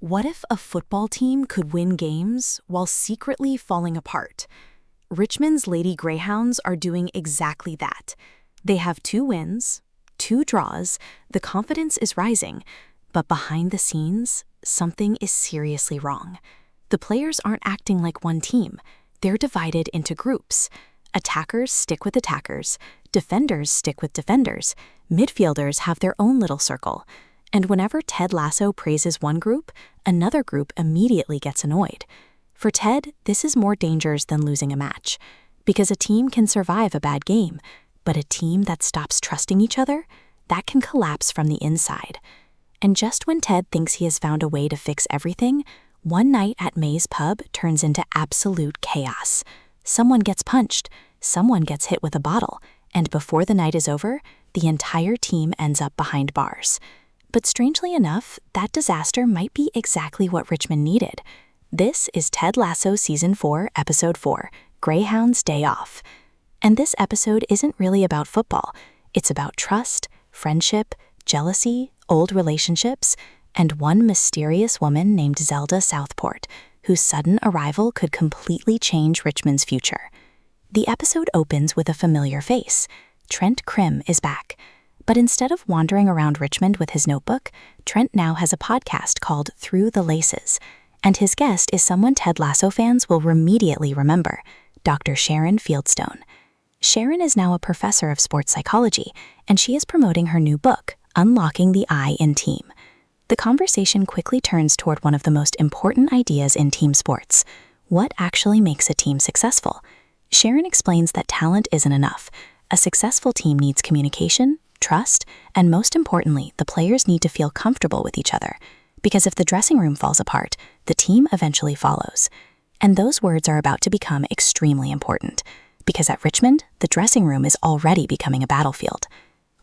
What if a football team could win games while secretly falling apart? Richmond's Lady Greyhounds are doing exactly that. They have 2 wins, 2 draws, the confidence is rising, but behind the scenes, something is seriously wrong. The players aren't acting like one team. They're divided into groups. Attackers stick with attackers, defenders stick with defenders, midfielders have their own little circle. And whenever Ted Lasso praises one group, another group immediately gets annoyed. For Ted, this is more dangerous than losing a match, because a team can survive a bad game, but a team that stops trusting each other, that can collapse from the inside. And just when Ted thinks he has found a way to fix everything, one night at May's pub turns into absolute chaos. Someone gets punched, someone gets hit with a bottle, and before the night is over, the entire team ends up behind bars. But strangely enough, that disaster might be exactly what Richmond needed. This is Ted Lasso Season 4, Episode 4, Greyhounds Day Off. And this episode isn't really about football. It's about trust, friendship, jealousy, old relationships, and one mysterious woman named Zelda Southport, whose sudden arrival could completely change Richmond's future. The episode opens with a familiar face. Trent Krim is back. But instead of wandering around Richmond with his notebook, Trent now has a podcast called Through the Laces. And his guest is someone Ted Lasso fans will immediately remember, Dr. Sharon Fieldstone. Sharon is now a professor of sports psychology, and she is promoting her new book, Unlocking the I in Team. The conversation quickly turns toward one of the most important ideas in team sports. What actually makes a team successful? Sharon explains that talent isn't enough. A successful team needs communication, trust, and most importantly, the players need to feel comfortable with each other. Because if the dressing room falls apart, the team eventually follows. And those words are about to become extremely important. Because at Richmond, the dressing room is already becoming a battlefield.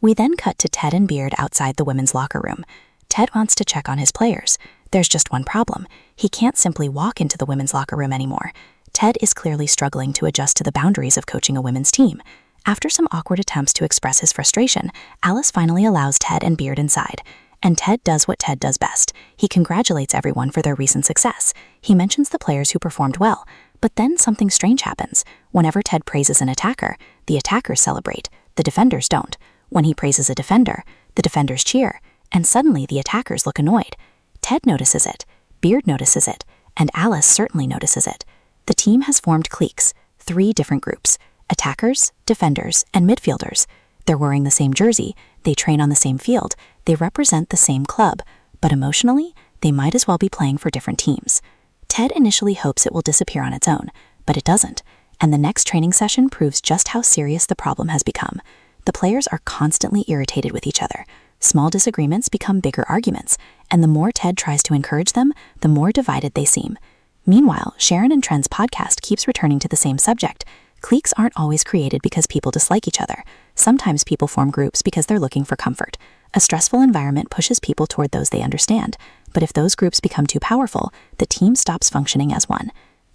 We then cut to Ted and Beard outside the women's locker room. Ted wants to check on his players. There's just one problem. He can't simply walk into the women's locker room anymore. Ted is clearly struggling to adjust to the boundaries of coaching a women's team. After some awkward attempts to express his frustration, Alice finally allows Ted and Beard inside. And Ted does what Ted does best. He congratulates everyone for their recent success. He mentions the players who performed well. But then something strange happens. Whenever Ted praises an attacker, the attackers celebrate. The defenders don't. When he praises a defender, the defenders cheer. And suddenly the attackers look annoyed. Ted notices it. Beard notices it. And Alice certainly notices it. The team has formed cliques, 3 different groups. Attackers, defenders, and midfielders. They're wearing the same jersey, they train on the same field, they represent the same club, but emotionally, they might as well be playing for different teams. Ted initially hopes it will disappear on its own, but it doesn't, and the next training session proves just how serious the problem has become. The players are constantly irritated with each other. Small disagreements become bigger arguments, and the more Ted tries to encourage them, the more divided they seem. Meanwhile, Sharon and Trent's podcast keeps returning to the same subject. Cliques aren't always created because people dislike each other. Sometimes people form groups because they're looking for comfort. A stressful environment pushes people toward those they understand. But if those groups become too powerful, the team stops functioning as one.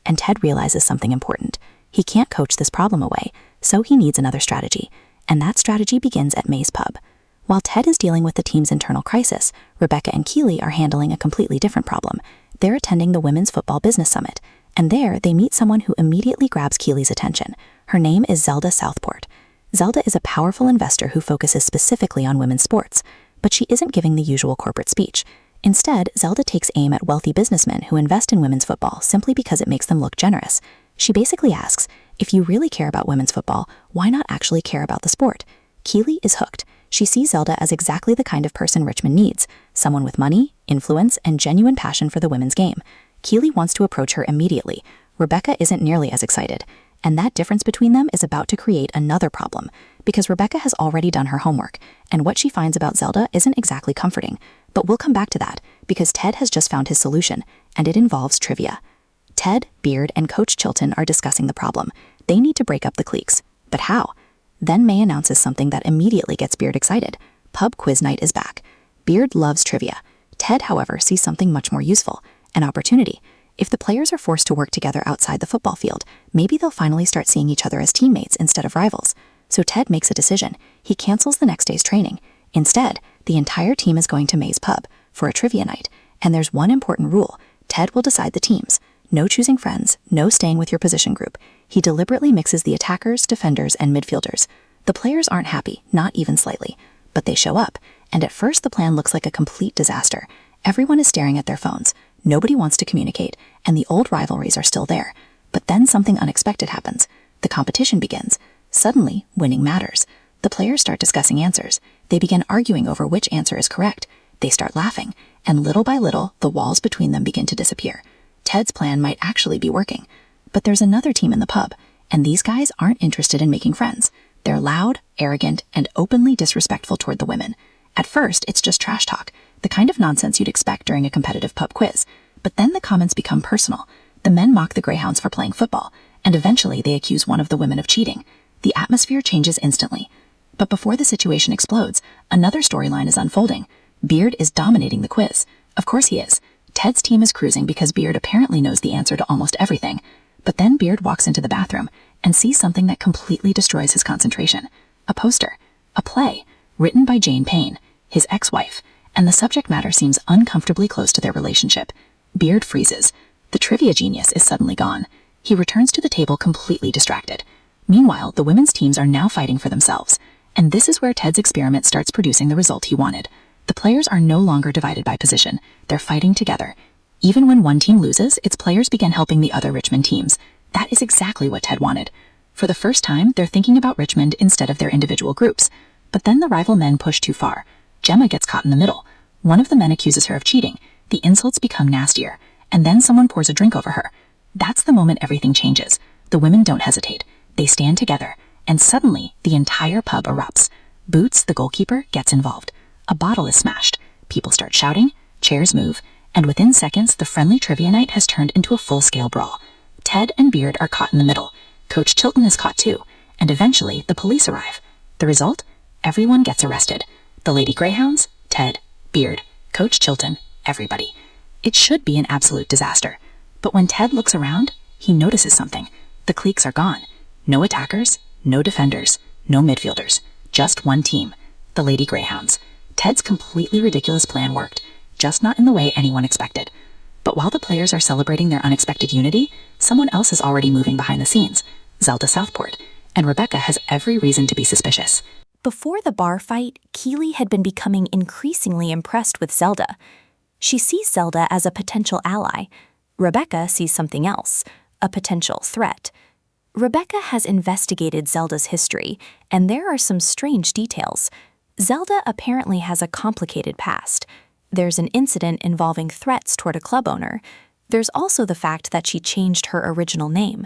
And Ted realizes something important. He can't coach this problem away, so he needs another strategy. And that strategy begins at May's pub. While Ted is dealing with the team's internal crisis, Rebecca and Keeley are handling a completely different problem. They're attending the Women's Football Business Summit. And there, they meet someone who immediately grabs Keeley's attention. Her name is Zelda Southport. Zelda is a powerful investor who focuses specifically on women's sports, but she isn't giving the usual corporate speech. Instead, Zelda takes aim at wealthy businessmen who invest in women's football simply because it makes them look generous. She basically asks, if you really care about women's football, why not actually care about the sport? Keeley is hooked. She sees Zelda as exactly the kind of person Richmond needs, someone with money, influence, and genuine passion for the women's game. Keeley wants to approach her immediately. Rebecca isn't nearly as excited. And that difference between them is about to create another problem, because Rebecca has already done her homework, and what she finds about Zelda isn't exactly comforting. But we'll come back to that, because Ted has just found his solution, and it involves trivia. Ted, Beard, and Coach Chilton are discussing the problem. They need to break up the cliques. But how? Then May announces something that immediately gets Beard excited. Pub quiz night is back. Beard loves trivia. Ted, however, sees something much more useful. An opportunity. If the players are forced to work together outside the football field, maybe they'll finally start seeing each other as teammates instead of rivals. So Ted makes a decision. He cancels the next day's training. Instead, the entire team is going to May's pub for a trivia night, And there's one important rule. Ted will decide the teams. No choosing friends, no staying with your position group. He deliberately mixes the attackers, defenders, and midfielders. The players aren't happy, not even slightly. But they show up, and at first the plan looks like a complete disaster. Everyone is staring at their phones. Nobody wants to communicate, and the old rivalries are still there. But then something unexpected happens. The competition begins. Suddenly, winning matters. The players start discussing answers. They begin arguing over which answer is correct. They start laughing, and little by little, the walls between them begin to disappear. Ted's plan might actually be working. But there's another team in the pub, and these guys aren't interested in making friends. They're loud, arrogant, and openly disrespectful toward the women. At first, it's just trash talk, the kind of nonsense you'd expect during a competitive pub quiz. But then the comments become personal. The men mock the Greyhounds for playing football, and eventually they accuse one of the women of cheating. The atmosphere changes instantly. But before the situation explodes, another storyline is unfolding. Beard is dominating the quiz. Of course he is. Ted's team is cruising because Beard apparently knows the answer to almost everything. But then Beard walks into the bathroom and sees something that completely destroys his concentration. A poster. A play. Written by Jane Payne, his ex-wife, and the subject matter seems uncomfortably close to their relationship. Beard freezes. The trivia genius is suddenly gone. He returns to the table completely distracted. Meanwhile, the women's teams are now fighting for themselves. And this is where Ted's experiment starts producing the result he wanted. The players are no longer divided by position. They're fighting together. Even when one team loses, its players begin helping the other Richmond teams. That is exactly what Ted wanted. For the first time, they're thinking about Richmond instead of their individual groups. But then the rival men push too far. Gemma gets caught in the middle. One of the men accuses her of cheating. The insults become nastier. And then someone pours a drink over her. That's the moment everything changes. The women don't hesitate. They stand together. And suddenly, the entire pub erupts. Boots, the goalkeeper, gets involved. A bottle is smashed. People start shouting. Chairs move. And within seconds, the friendly trivia night has turned into a full-scale brawl. Ted and Beard are caught in the middle. Coach Chilton is caught too. And eventually, the police arrive. The result? Everyone gets arrested. The Lady Greyhounds, Ted, Beard, Coach Chilton, everybody. It should be an absolute disaster. But when Ted looks around, he notices something. The cliques are gone. No attackers, no defenders, no midfielders. Just one team, the Lady Greyhounds. Ted's completely ridiculous plan worked, just not in the way anyone expected. But while the players are celebrating their unexpected unity, someone else is already moving behind the scenes, Zelda Southport, and Rebecca has every reason to be suspicious. Before the bar fight, Keeley had been becoming increasingly impressed with Zelda. She sees Zelda as a potential ally. Rebecca sees something else, a potential threat. Rebecca has investigated Zelda's history, and there are some strange details. Zelda apparently has a complicated past. There's an incident involving threats toward a club owner. There's also the fact that she changed her original name.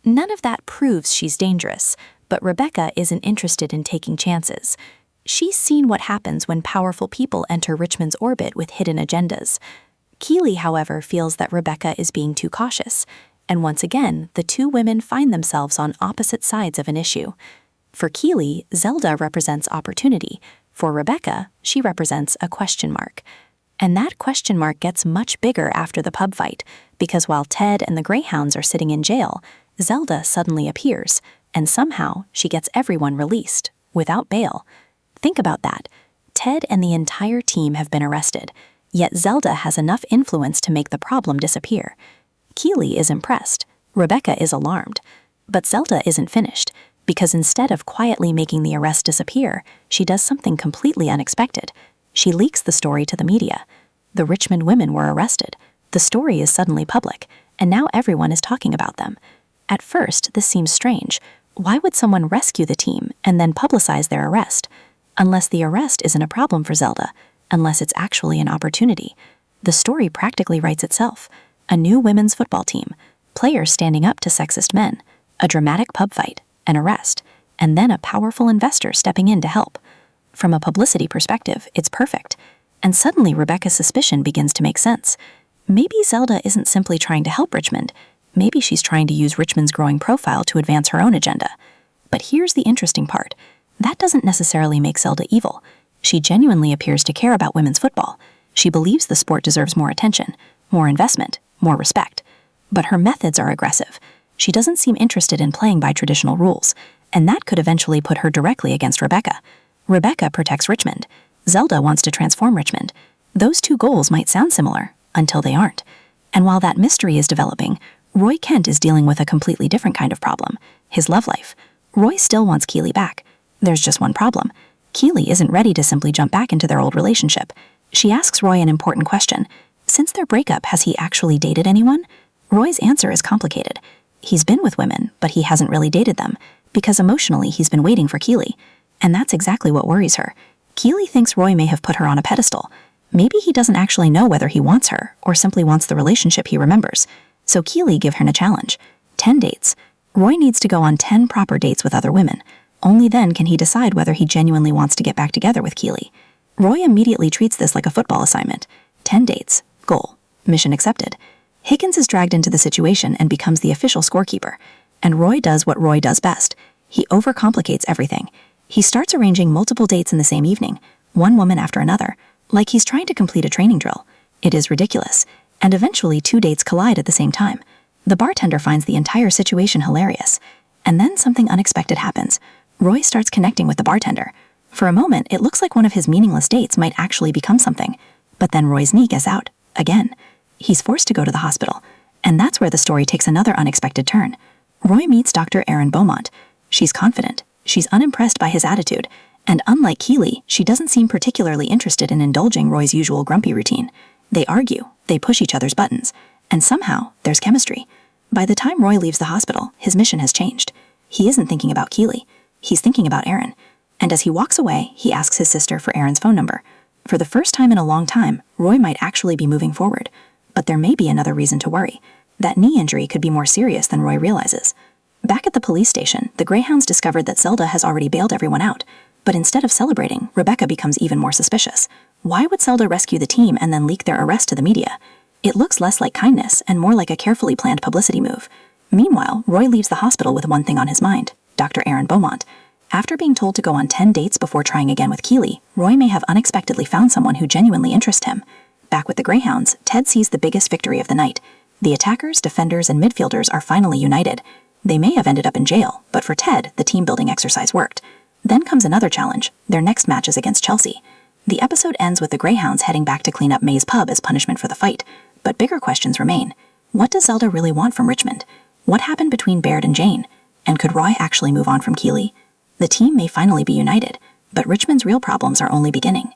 None of that proves she's dangerous, but Rebecca isn't interested in taking chances. She's seen what happens when powerful people enter Richmond's orbit with hidden agendas. Keeley, however, feels that Rebecca is being too cautious, and once again, the two women find themselves on opposite sides of an issue. For Keeley, Zelda represents opportunity. For Rebecca, she represents a question mark. And that question mark gets much bigger after the pub fight, because while Ted and the Greyhounds are sitting in jail, Zelda suddenly appears, and somehow she gets everyone released, without bail. Think about that. Ted and the entire team have been arrested, yet Zelda has enough influence to make the problem disappear. Keeley is impressed. Rebecca is alarmed. But Zelda isn't finished, because instead of quietly making the arrest disappear, she does something completely unexpected. She leaks the story to the media. The Richmond women were arrested. The story is suddenly public, and now everyone is talking about them. At first, this seems strange. Why would someone rescue the team and then publicize their arrest? Unless the arrest isn't a problem for Zelda, unless it's actually an opportunity. The story practically writes itself. A new women's football team, players standing up to sexist men, a dramatic pub fight, an arrest, and then a powerful investor stepping in to help. From a publicity perspective, it's perfect. And suddenly Rebecca's suspicion begins to make sense. Maybe Zelda isn't simply trying to help Richmond. Maybe she's trying to use Richmond's growing profile to advance her own agenda. But here's the interesting part. That doesn't necessarily make Zelda evil. She genuinely appears to care about women's football. She believes the sport deserves more attention, more investment, more respect. But her methods are aggressive. She doesn't seem interested in playing by traditional rules, and that could eventually put her directly against Rebecca. Rebecca protects Richmond. Zelda wants to transform Richmond. Those two goals might sound similar, until they aren't. And while that mystery is developing, Roy Kent is dealing with a completely different kind of problem, his love life. Roy still wants Keeley back. There's just one problem. Keeley isn't ready to simply jump back into their old relationship. She asks Roy an important question. Since their breakup, has he actually dated anyone? Roy's answer is complicated. He's been with women, but he hasn't really dated them, because emotionally he's been waiting for Keeley. And that's exactly what worries her. Keeley thinks Roy may have put her on a pedestal. Maybe he doesn't actually know whether he wants her, or simply wants the relationship he remembers. So Keeley give her a challenge. 10 dates. Roy needs to go on 10 proper dates with other women. Only then can he decide whether he genuinely wants to get back together with Keeley. Roy immediately treats this like a football assignment. 10 dates. Goal. Mission accepted. Higgins is dragged into the situation and becomes the official scorekeeper. And Roy does what Roy does best. He overcomplicates everything. He starts arranging multiple dates in the same evening, one woman after another, like he's trying to complete a training drill. It is ridiculous. And eventually 2 dates collide at the same time. The bartender finds the entire situation hilarious. And then something unexpected happens. Roy starts connecting with the bartender. For a moment, it looks like one of his meaningless dates might actually become something. But then Roy's knee gives out. Again. He's forced to go to the hospital. And that's where the story takes another unexpected turn. Roy meets Dr. Erin Beaumont. She's confident. She's unimpressed by his attitude. And unlike Keeley, she doesn't seem particularly interested in indulging Roy's usual grumpy routine. They argue. They push each other's buttons. And somehow, there's chemistry. By the time Roy leaves the hospital, his mission has changed. He isn't thinking about Keeley. He's thinking about Erin. And as he walks away, he asks his sister for Erin's phone number. For the first time in a long time, Roy might actually be moving forward. But there may be another reason to worry. That knee injury could be more serious than Roy realizes. Back at the police station, the Greyhounds discovered that Zelda has already bailed everyone out. But instead of celebrating, Rebecca becomes even more suspicious. Why would Zelda rescue the team and then leak their arrest to the media? It looks less like kindness and more like a carefully planned publicity move. Meanwhile, Roy leaves the hospital with one thing on his mind, Dr. Erin Beaumont. After being told to go on 10 dates before trying again with Keeley, Roy may have unexpectedly found someone who genuinely interests him. Back with the Greyhounds, Ted sees the biggest victory of the night. The attackers, defenders, and midfielders are finally united. They may have ended up in jail, but for Ted, the team-building exercise worked. Then comes another challenge. Their next match is against Chelsea. The episode ends with the Greyhounds heading back to clean up May's pub as punishment for the fight. But bigger questions remain. What does Zelda really want from Richmond? What happened between Baird and Jane? And could Roy actually move on from Keeley? The team may finally be united, but Richmond's real problems are only beginning.